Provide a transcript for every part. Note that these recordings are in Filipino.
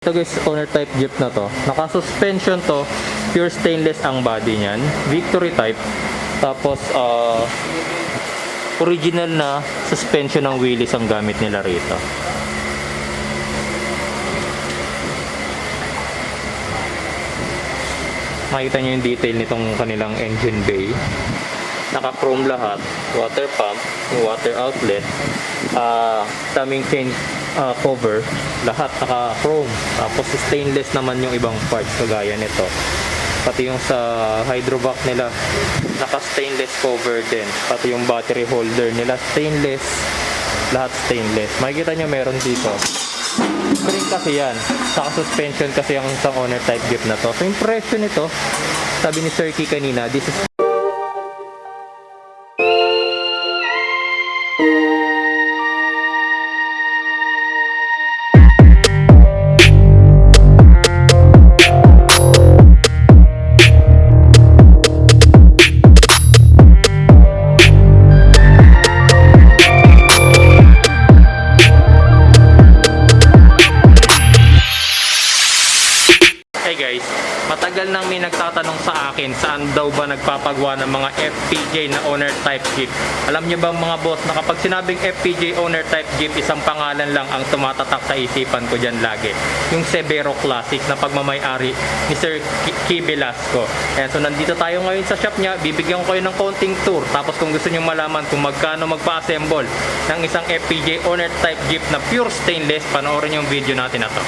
Ito guys, owner type jeep na to. Naka-suspension to. Pure stainless ang body niyan. Victory type. Tapos, original na suspension ng Willys ang gamit nila rito. Makita nyo yung detail nitong kanilang engine bay. Naka-chrome lahat. Water pump, water outlet, taming chain cover, lahat naka-chrome. Tapos stainless naman yung ibang parts kagaya nito. Pati yung sa hydrovac nila, naka-stainless cover din. Pati yung battery holder nila, stainless. Lahat stainless. Makikita nyo meron dito. Spring kasi yan. Saka suspension kasi ang isang owner type jeep na to. So yung presyo nito, sabi ni Sir Key kanina, this is matagal nang may nagtatanong sa akin saan daw ba nagpapagawa ng mga FPJ na owner type jeep. Alam niyo ba mga boss na kapag sinabing FPJ owner type jeep, isang pangalan lang ang tumatatak sa isipan ko dyan lagi. Yung Severo Classic na pagmamay-ari ni Sir Key Velasco. So nandito tayo ngayon sa shop niya, bibigyan ko kayo ng konting tour. Tapos kung gusto niyo malaman kung magkano magpa-assemble ng isang FPJ owner type jeep na pure stainless, panoorin yung video natin na to.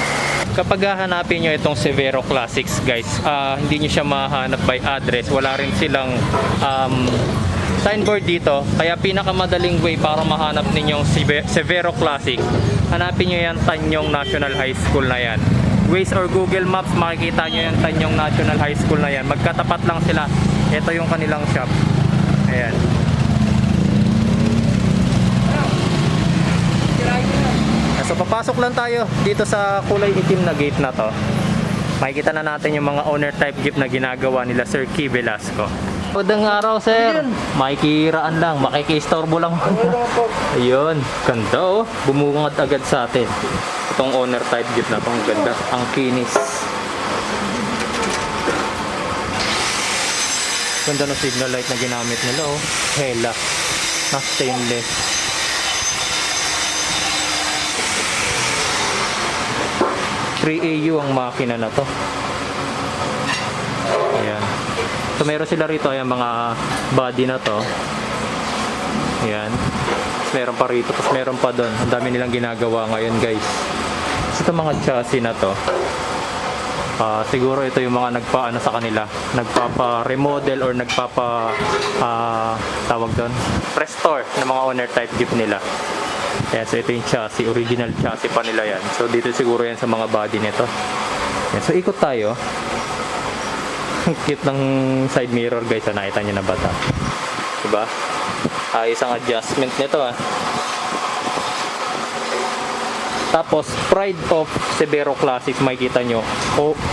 Kapag hahanapin nyo itong Severo Classics guys, hindi nyo siya mahanap by address. Wala rin silang signboard dito. Kaya pinakamadaling way para mahanap ninyong Severo Classic, hanapin nyo yan Tanyong National High School na yan. Waze or Google Maps, makikita nyo yan Tanyong National High School na yan. Magkatapat lang sila. Ito yung kanilang shop. Ayan. So papasok lang tayo dito sa kulay itim na gate na to. Makikita na natin yung mga owner type jeep na ginagawa nila Sir Key Velasco. Magandang araw sir. Makikiraan lang, makikistorbo lang. Ayun, ganda oh. Bumungad agad sa atin. Itong owner type jeep na to, ang ganda, ang kinis. Ganda ng signal light na ginamit nila oh. Hela, na stainless. 3AU ang makina na to. Ayan. So meron sila rito yung mga body na to. Ayan. Tapos meron pa rito, tapos meron pa doon. Ang dami nilang ginagawa ngayon guys. So itong mga chassis na to, siguro ito yung mga nagpaano sa kanila, nagpapa-remodel or tawag doon, restore ng mga owner type jeep nila. Ayan, so ito yung chassis, original chassis pa nila yan. So dito siguro yan sa mga body nito. Ayan, so ikot tayo. Cute ng side mirror guys, nakita nyo na ba ito? Diba? Isang adjustment nito Tapos pride of Severo Classic, makikita nyo,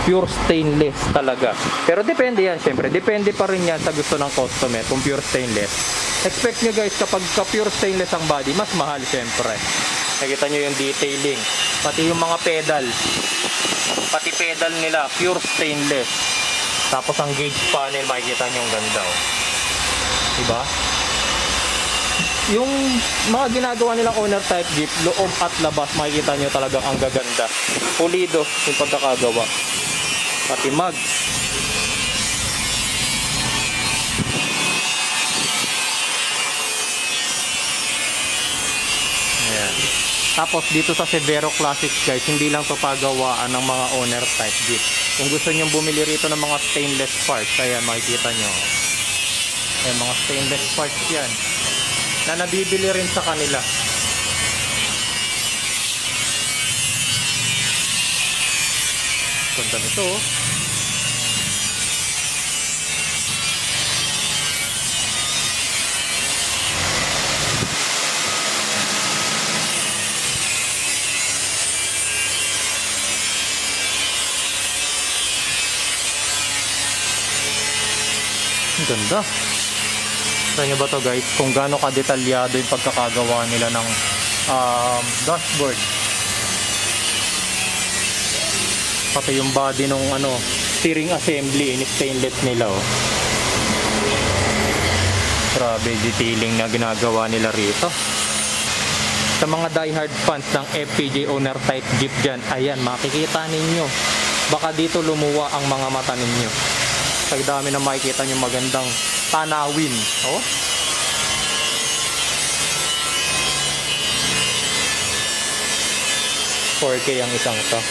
pure stainless talaga. Pero depende yan syempre, depende pa rin yan sa gusto ng customer kung pure stainless. Expect nyo guys, kapag pure stainless ang body, mas mahal syempre. Nakita nyo yung detailing, pati yung mga pedal, pati pedal nila pure stainless. Tapos ang gauge panel, makikita nyo yung ganda diba? Yung mga ginagawa nilang owner type jeep, loob at labas, makikita nyo talagang ang gaganda. Pulido yung pagkakagawa. Pati mags. Ayan. Tapos dito sa Severo Classics guys, hindi lang to pagawaan ng mga owner type jeep. Kung gusto nyo bumili rito ng mga stainless parts, ayan makikita nyo. Ayan, mga stainless parts yan na nabibili rin sa kanila. Ganda nito Ang ganda. Sa inyo ba to guys, kung gaano ka-detalyado yung pagkakagawa nila ng dashboard. Pati yung body nung ano, steering assembly in stainless nila oh. Grabe detailing na ginagawa nila rito. Sa mga diehard fans ng FPJ owner type jeep dyan, ayan, makikita ninyo. Baka dito lumuwa ang mga mata ninyo. Sa dami na makikita nyo magandang tanawin. Oh. $4K ang isang to.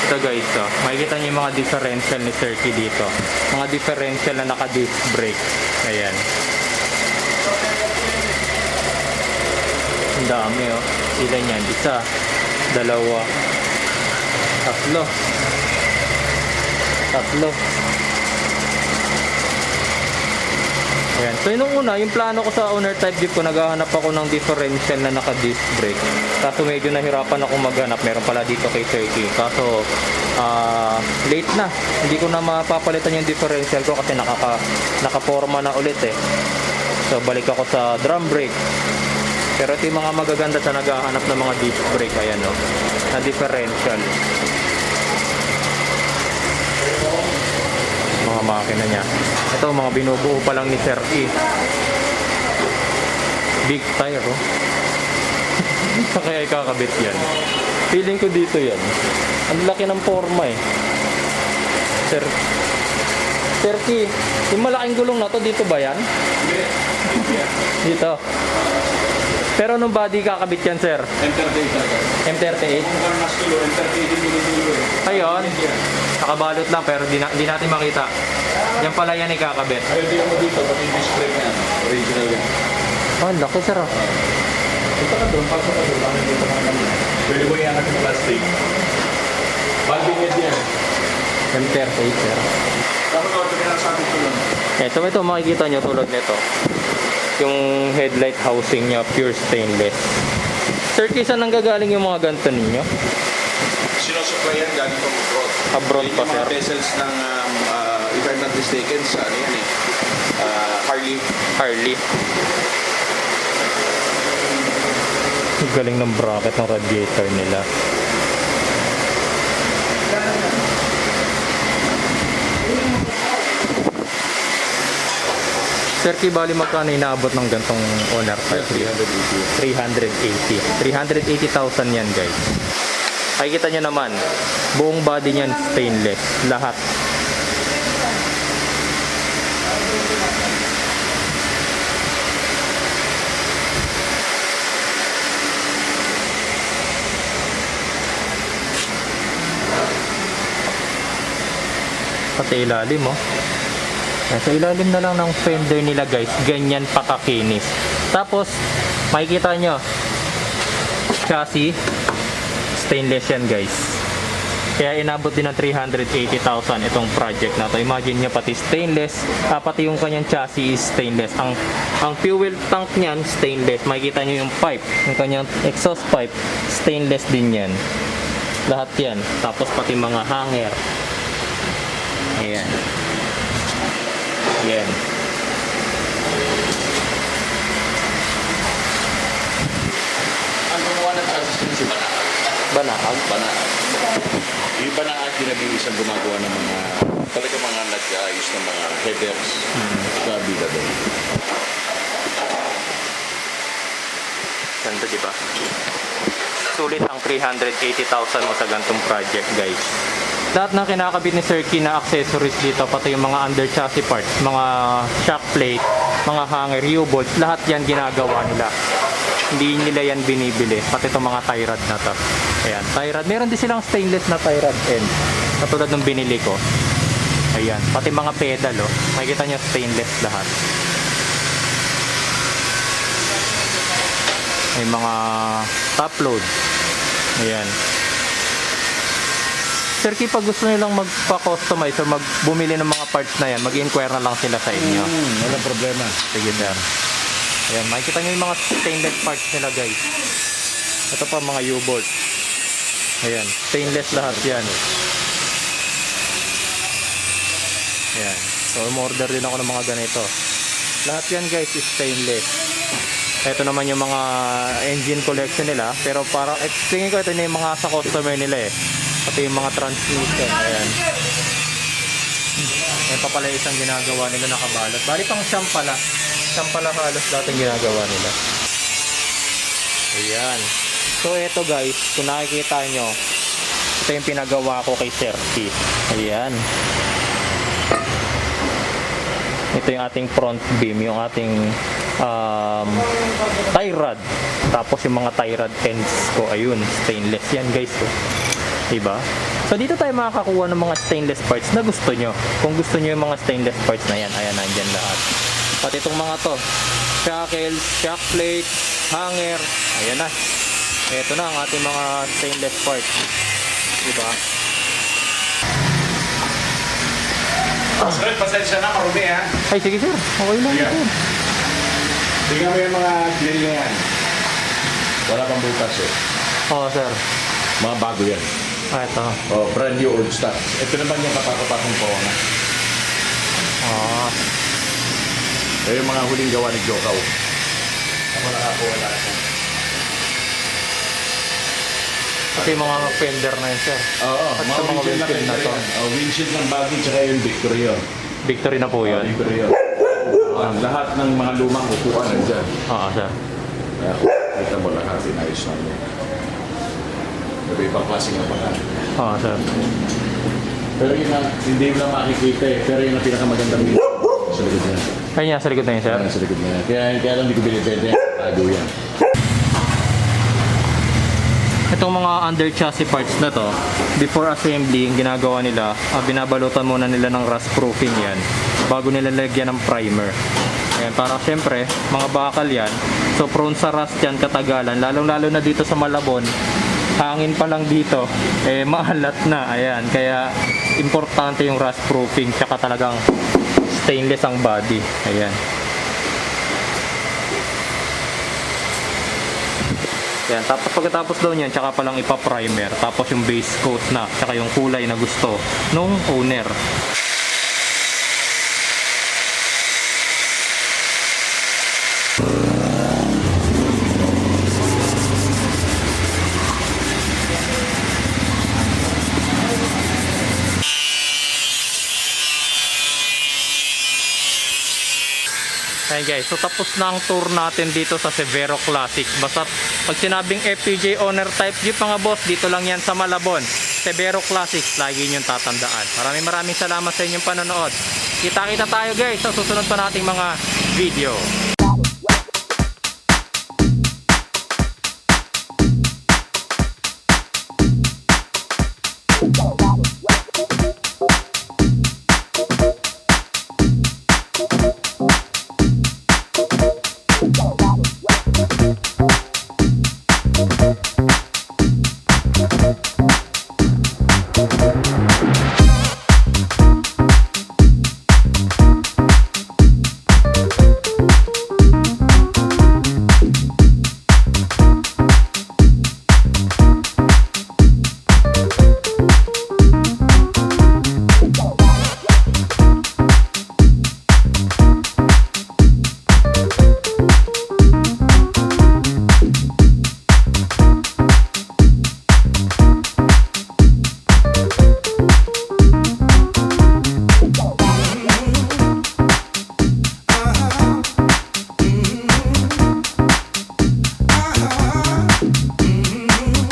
Ito guys, makikita niyo yung mga differential ni Sir Key dito. Mga differential na naka-disc brake. Ayan. Ang dami oh. Ilan yan? Isa, dalawa, tatlo. Ayan. So yung una, yung plano ko sa owner type jeep ko, naghahanap ako ng differential na naka-disc brake. Kaso medyo nahirapan ako maghanap. Meron pala dito kay Sir Key. Kaso late na. Hindi ko na mapapalitan yung differential ko kasi nakaporma na ulit eh. So balik ako sa drum brake. Pero ito yung mga magaganda sa naghahanap ng mga disc brake. Ayan o. Na differential. Mga makina niya. Ito mga binubuo pa lang ni Sir Key. Big tire oh. Kaya ikakabit yan. Feeling ko dito yan. Ang laki ng forma eh. Sir Key, yung malaking gulong na to, dito ba yan? Dito. Pero anong body kakabit yan, sir? M38. M38? Ayun. Nakabalot lang pero di natin makita. Yan pala yan ikakabit. Ayun mo dito, pati yung display na yan. Original yan. Oh, laki sir ah. Ito ka doon, pasok ka doon. Pwede mo iangat yung plastic. Balding head yan. M38 sir. Tapos ito pinasabi ko lang. Ito makikita nyo tulad nito. Yung headlight housing niya, pure stainless. Sir, kisa nang gagaling yung mga ganito ninyo? Sinusupply yan galing pa abroad. Abroad pa, yung mga sir? vessels ng, if I'm not mistaken, sa ano yan eh, Harley. Galing ng bracket ng radiator nila. Sir, bali magkano inaabot ng gantong owner type? 380,000 yan guys. Makikita nyo naman, buong body niyan stainless, lahat. Pati ilalim oh. Sa ilalim na lang ng fender nila guys, ganyan pakakinis. Tapos makikita nyo, chassis stainless yan guys. Kaya inabot din ng 380,000 itong project na to. Imagine nyo pati stainless, pati yung kanyang chassis is stainless. Ang fuel tank nyan stainless. Makikita nyo yung pipe, yung kanyang exhaust pipe stainless din yan. Lahat yan. Tapos pati mga hanger. Ayan. Yan. ang gumawa ng transition si Banaag. Banaag? Banaag. Yung Banaag din naging isang gumagawa ng mga, talaga mga nag-ayos ng mga headers sa bida doon. Ganda diba? Sulit ang 380,000 mo sa gantong project guys. Lahat ng kinakabit ni Sir Key na accessories dito, pati yung mga under chassis parts, mga shock plate, mga hanger, U-bolts, lahat yan ginagawa nila. Hindi nila yan binibili, pati itong mga tie rod na to. Ayan, tie rod. Meron din silang stainless na tie rod end, katulad ng binili ko. Ayan, pati mga pedal oh, makikita nyo stainless lahat. May mga top load. Ayan. Sir Key, pag gusto nilang magpa-customize o bumili ng mga parts na yan, mag-inquire na lang sila sa inyo. Walang problema. Sige sir. Ayan, makikita nyo yung mga stainless parts nila guys. Ito pa mga U-bolt. Ayan, stainless lahat yan. Ayan, so umorder din ako ng mga ganito. Lahat yan guys is stainless. Ito naman yung mga engine collection nila. Pero para, tingin ko ito na yung mga sa customer nila eh. Pati yung mga transmission. Ayan. Ayan pa pala isang ginagawa nila nakabalot. Bali pang siyam pala. Siyam pala halos dating ginagawa nila. Ayan. So ito guys, kung nakikita nyo, ito yung pinagawa ko kay Sir T. Ayan. Ito yung ating front beam, yung ating tie rod. Tapos yung mga tie rod ends ko, ayun, stainless yan guys. Diba? So dito tayo makakakuha ng mga stainless parts na gusto nyo. Kung gusto nyo yung mga stainless parts na yan, ayan, nandyan lahat. Pati itong mga to, shackles, shock plate, hanger, ayan na. Ito na ang ating mga stainless parts. Diba? Sir, pasensya na, marumi ha. Ay, sige sir. Okay lang. Yeah. Sir. Tingnan mo yung mga grill na yan. Wala pang butas eh. Oo, sir. Mga bago yan. Ah, ito. Oh, brand new old stock. Ito naman yung kapakapakong corona. Ah. Ito yung mga huling gawa ni Jokaw. Ako nakakuha lahat. Ito yung mga fender na yun, sir. Oo, At mga sa mga windshield na windshield na to. Windshield ng bagay tsaka yung Victory yun. Victory na po yun. Victory yun. Lahat ng mga lumang upuan nandyan. Oo, sir. Kita mo lahat, inayos namin. Pero ibang klase nga pala. Oo, sir. Pero yun na, hindi mo na makikita eh. Pero yun ang pinakamagandang video. Sa likod niya. Ayun nga, sa likod na yun, sir. Sa likod niya. Kaya lang hindi ko binibenta yan. Tago yan. Itong mga under chassis parts na to, before assembly, yung ginagawa nila, binabalutan muna nila ng rust proofing yan bago nila lagyan ng primer. Ayan, para syempre, mga bakal yan. So prone sa rust yan katagalan, lalong-lalo na dito sa Malabon. Hangin pa lang dito, maalat na. Ayan, kaya importante yung rust proofing, tsaka talagang stainless ang body. Ayan. Yan, tapos pagkatapos daw niyan, tsaka palang ipa-primer, tapos yung base coat na, tsaka yung kulay na gusto nung owner. Ayan guys, so tapos na ang tour natin dito sa Severo Classic. Basta pag sinabing FPJ owner type jeep mga boss, dito lang yan sa Malabon. Severo Classic, lagi nyo tatandaan. Maraming salamat sa inyong panonood. Kita-kita tayo guys sa susunod pa nating mga video.